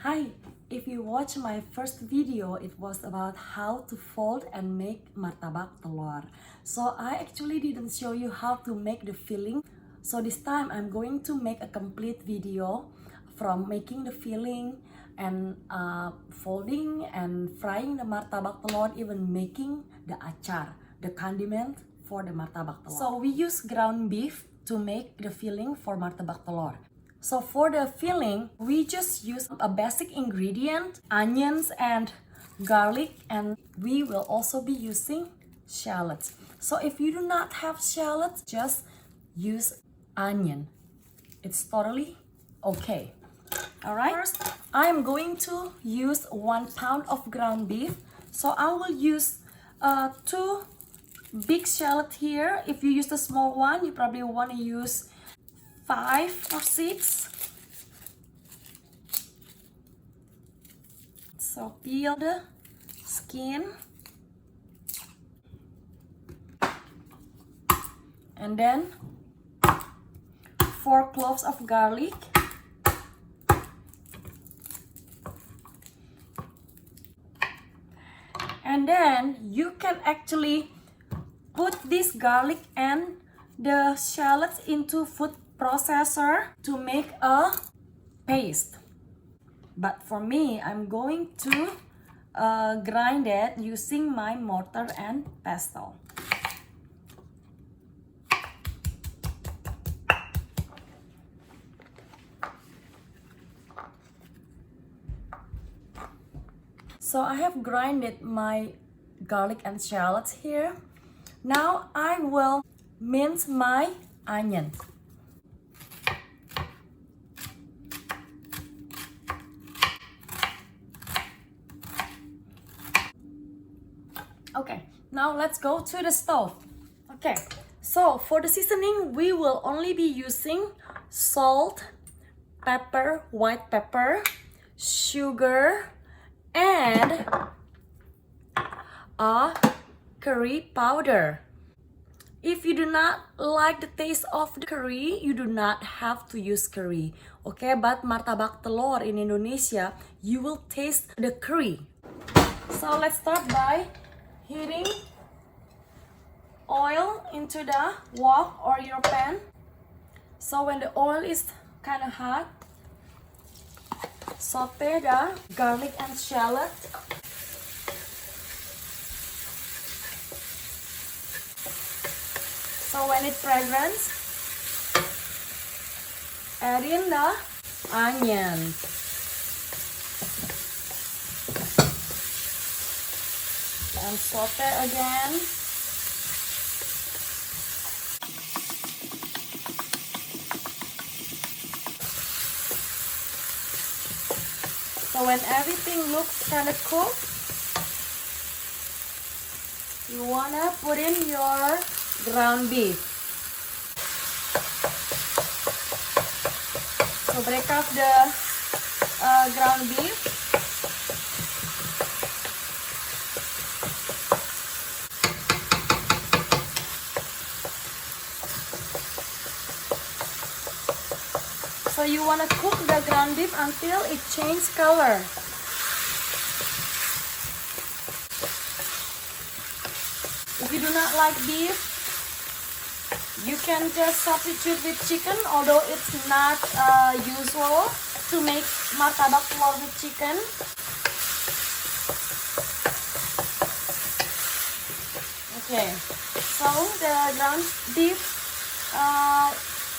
Hi, if you watch my first video, it was about how to fold and make martabak telur. So I actually didn't show you how to make the filling. So this time I'm going to make a complete video from making the filling and folding and frying the martabak telur, even making the achar, the condiment for the martabak telur. So we use ground beef to make the filling for martabak telur. So for the filling, we just use a basic ingredient, onions and garlic, and we will also be using shallots. So if you do not have shallots, just use onion. It's totally okay. Alright, first I'm going to use 1 pound of ground beef. So I will use 2 big shallot here. If you use the small one, you probably want to use 5 or 6. So peel the skin and then 4 cloves of garlic, and then you can actually put this garlic and the shallots into food processor to make a paste. But for me, I'm going to grind it using my mortar and pestle. So I have grinded my garlic and shallots here. Now I will mince my onions. Okay, now let's go to the stove. Okay, so for the seasoning, we will only be using salt, pepper, white pepper, sugar, and a curry powder. If you do not like the taste of the curry, you do not have to use curry. Okay, but martabak telur in Indonesia, you will taste the curry. So let's start by heating oil into the wok or your pan. So when the oil is kind of hot, saute the garlic and shallot. So when it fragrance, add in the onion. And saute again. So when everything looks kind of cooked, you wanna put in your ground beef. So break up the ground beef. So you want to cook the ground beef until it changes color. If you do not like beef, you can just substitute with chicken, although it's not usual to make martabak telur with chicken. Okay, so the ground beef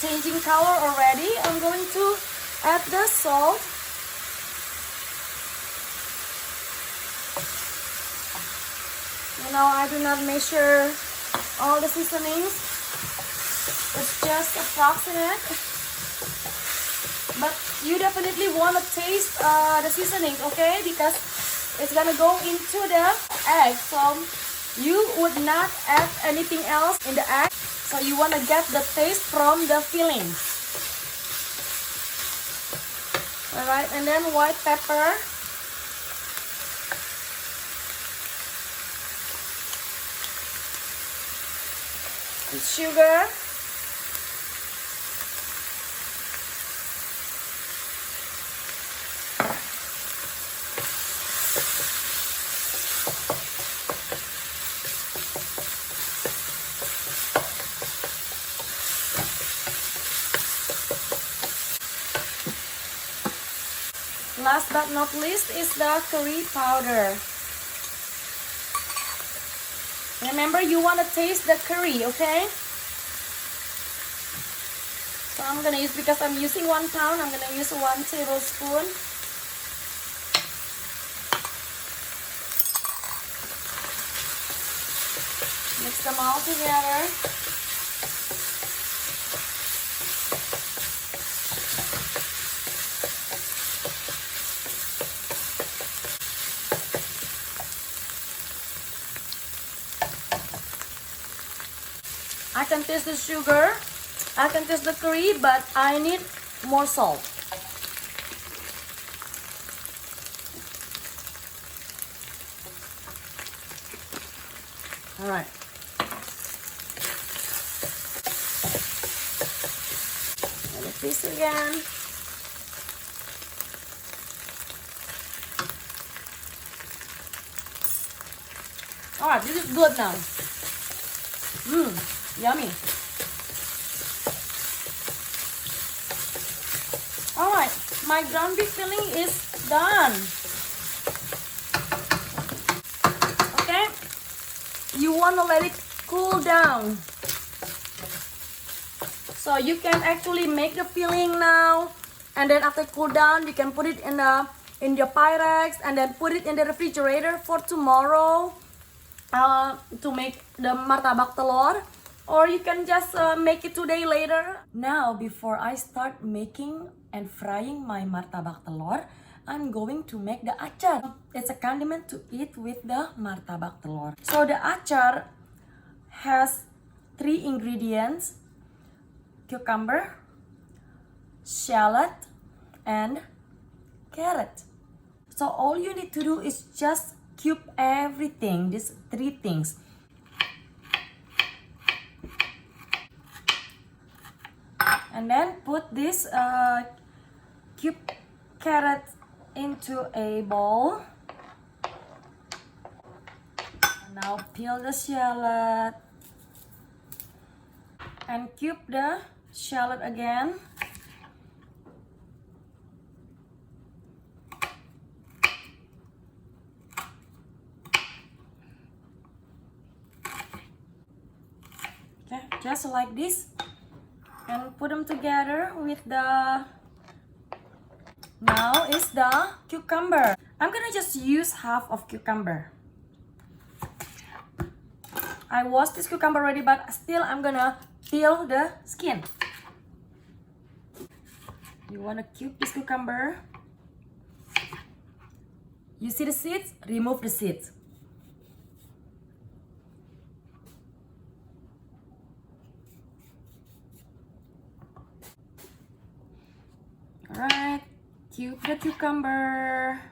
changing color already. I'm going to add the salt. You know, I do not measure all the seasonings. It's just approximate. But you definitely want to taste the seasonings, okay? Because it's gonna go into the egg. So you would not add anything else in the egg. So you want to get the taste from the filling. Alright, and then white pepper. And sugar. Last but not least is the curry powder. Remember, you want to taste the curry, okay? So I'm gonna use, because I'm using 1 pound, I'm gonna use 1 tablespoon. Mix them all together. I can taste the sugar, I can taste the curry, but I need more salt. All right. And a piece again. All right, this is good now. Yummy. All right, my ground beef filling is done. Okay, you want to let it cool down. So you can actually make the filling now, and then after cool down, you can put it in your Pyrex, and then put it in the refrigerator for tomorrow to make the martabak telur. Or you can just make it 2 days later. Now, before I start making and frying my martabak telur, I'm going to make the achar. It's a condiment to eat with the martabak telur. So the achar has 3 ingredients: cucumber, shallot, and carrot. So all you need to do is just cube everything, these 3 things. And then put this cube carrot into a bowl. Now peel the shallot and cube the shallot again. Okay, just like this. And put them together with the, now is the cucumber. I'm gonna just use half of cucumber. I washed this cucumber already, but still I'm gonna peel the skin. You wanna cube this cucumber. You see the seeds? Remove the seeds. Alright, cube the cucumber.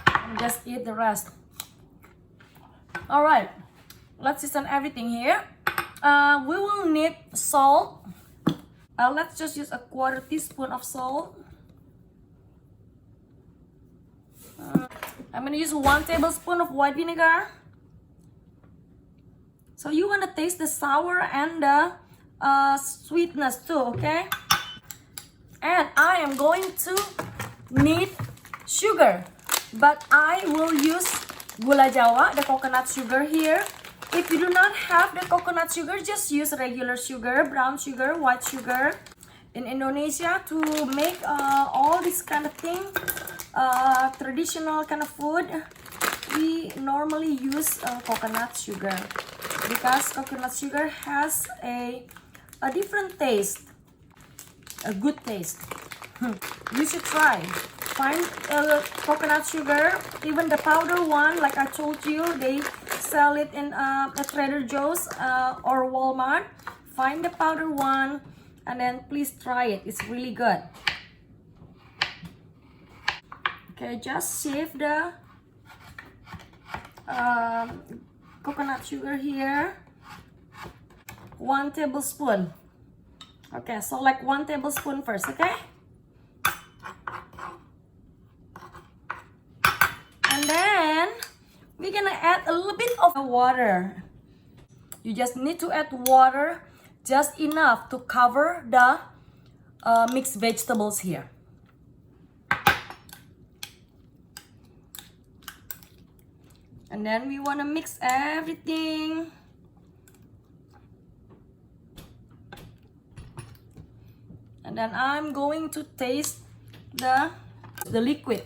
And just eat the rest. Alright, let's season everything here. We will need salt. Let's just use a 1/4 teaspoon of salt. I'm gonna use 1 tablespoon of white vinegar. So you want to taste the sour and the sweetness too, okay? And I am going to need sugar, but I will use gula jawa, the coconut sugar here. If you do not have the coconut sugar, just use regular sugar, brown sugar, white sugar. In Indonesia, to make all this kind of thing, traditional kind of food, we normally use coconut sugar. Because coconut sugar has a different taste, a good taste. You should try. Find coconut sugar, even the powder one, like I told you, they sell it in at Trader Joe's or Walmart. Find the powder one, and then please try it. It's really good. Okay, just shave the coconut sugar here. 1 tablespoon. Okay, so like 1 tablespoon first, okay? And then we're gonna add a little bit of water. You just need to add water, just enough to cover the mixed vegetables here. And then we want to mix everything. And then I'm going to taste the liquid.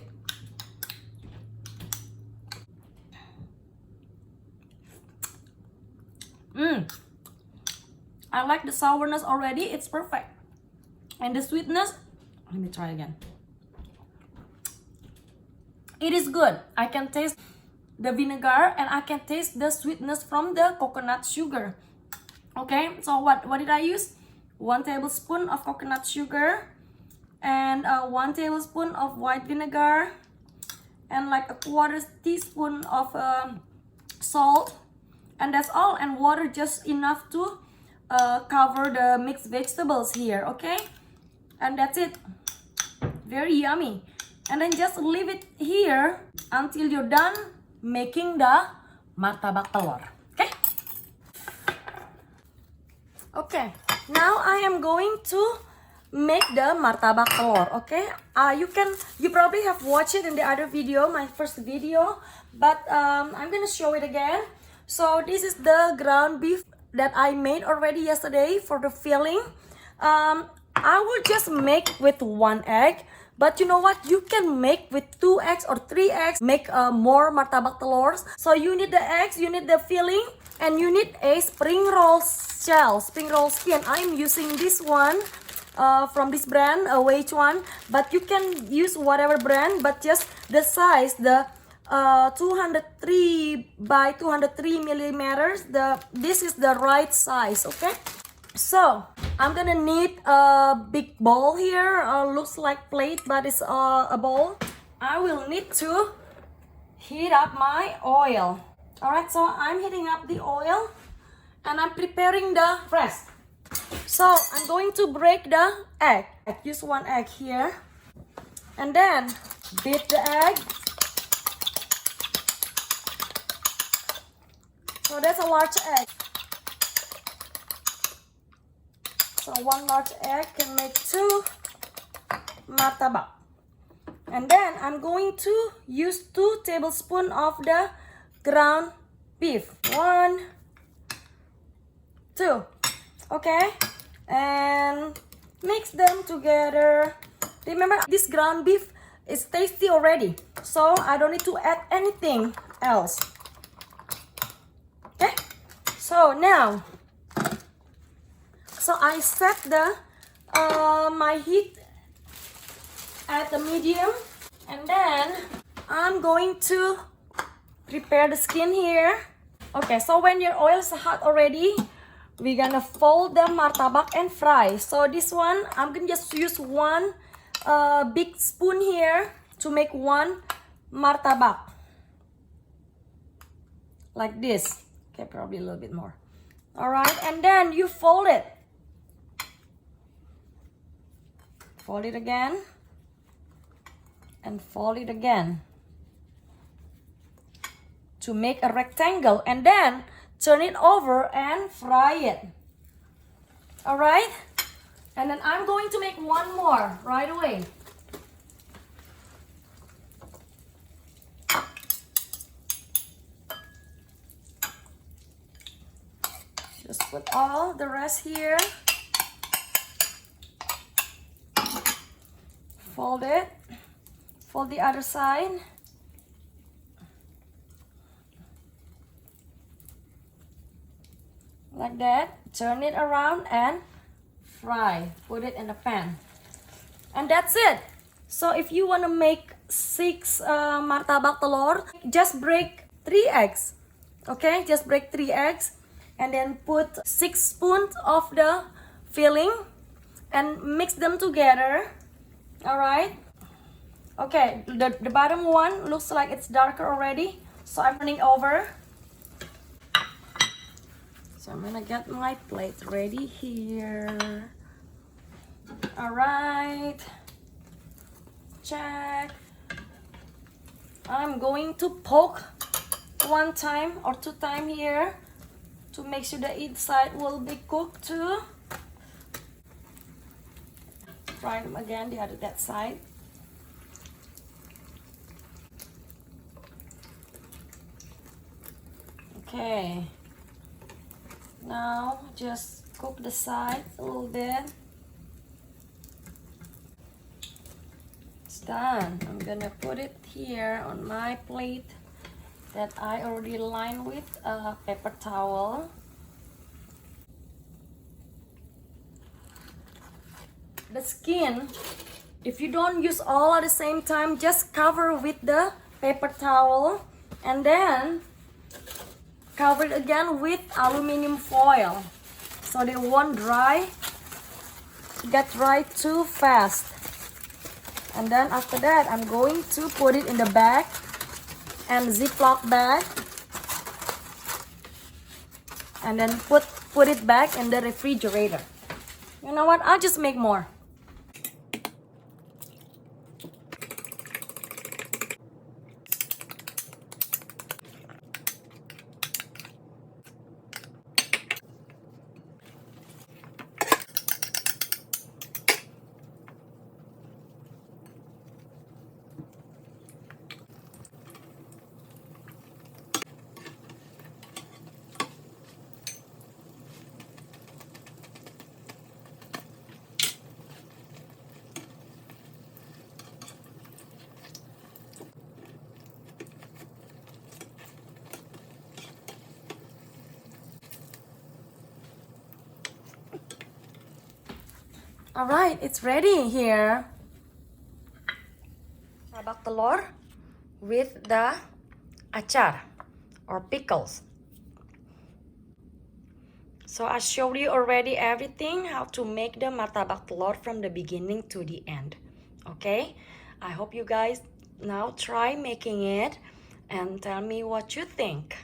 I like the sourness already, it's perfect. And the sweetness, let me try again. It is good. I can taste the vinegar and I can taste the sweetness from the coconut sugar. Okay, so what did I use? 1 tablespoon of coconut sugar and 1 tablespoon of white vinegar and like a 1/4 teaspoon of salt, and that's all, and water just enough to cover the mixed vegetables here. Okay, and that's it. Very yummy. And then just leave it here until you're done making the martabak telur. Okay. Okay, now I am going to make the martabak telur. Okay, you probably have watched it in the other video, my first video, but I'm gonna show it again. So this is the ground beef that I made already yesterday for the filling. I will just make with 1 egg, but you know what, you can make with 2 eggs or 3 eggs, make more martabak telurs. So you need the eggs, you need the filling, and you need a spring roll shell, spring roll skin. I'm using this one from this brand, which one, but you can use whatever brand, but just the size, the 203 by 203 millimeters, this is the right size. Okay, so I'm gonna need a big bowl here. Looks like plate, but it's a bowl. I will need to heat up my oil. Alright, so I'm heating up the oil and I'm preparing the breast. So I'm going to break the egg. I use 1 egg here and then beat the egg. So that's a large egg. So 1 large egg can make 2 martabak. And then I'm going to use 2 tablespoons of the ground beef. 1, 2. Okay, and mix them together. Remember, this ground beef is tasty already, so I don't need to add anything else. Okay, so now, so I set the my heat at the medium, and then I'm going to prepare the skin here. Okay, so when your oil is hot already, we're gonna fold the martabak and fry. So this one, I'm gonna just use 1 big spoon here to make 1 martabak. Like this. Okay, probably a little bit more. Alright, and then you fold it. Fold it again. And fold it again. To make a rectangle, and then turn it over and fry it. Alright, and then I'm going to make 1 more right away. Just put all the rest here. Fold it. Fold the other side. Like that. Turn it around and fry. Put it in the pan. And that's it. So if you want to make 6 martabak telur, just break 3 eggs. Okay, just break 3 eggs. And then put 6 spoons of the filling and mix them together. Alright. Okay, the bottom one looks like it's darker already. So I'm turning over. So I'm gonna get my plate ready here. Alright. Check. I'm going to poke 1 time or 2 times here to make sure the inside will be cooked too. Fry them again that side. Okay, now just cook the sides a little bit. It's done. I'm gonna put it here on my plate that I already lined with a paper towel. The skin, if you don't use all at the same time, just cover with the paper towel and then cover it again with aluminum foil so they won't get dry too fast. And then after that, I'm going to put it in the bag and Ziploc bag, and then put it back in the refrigerator. You know what? I'll just make more. All right, it's ready here. Martabak telur with the achar or pickles. So I showed you already everything, how to make the martabak telur from the beginning to the end. Okay, I hope you guys now try making it and tell me what you think.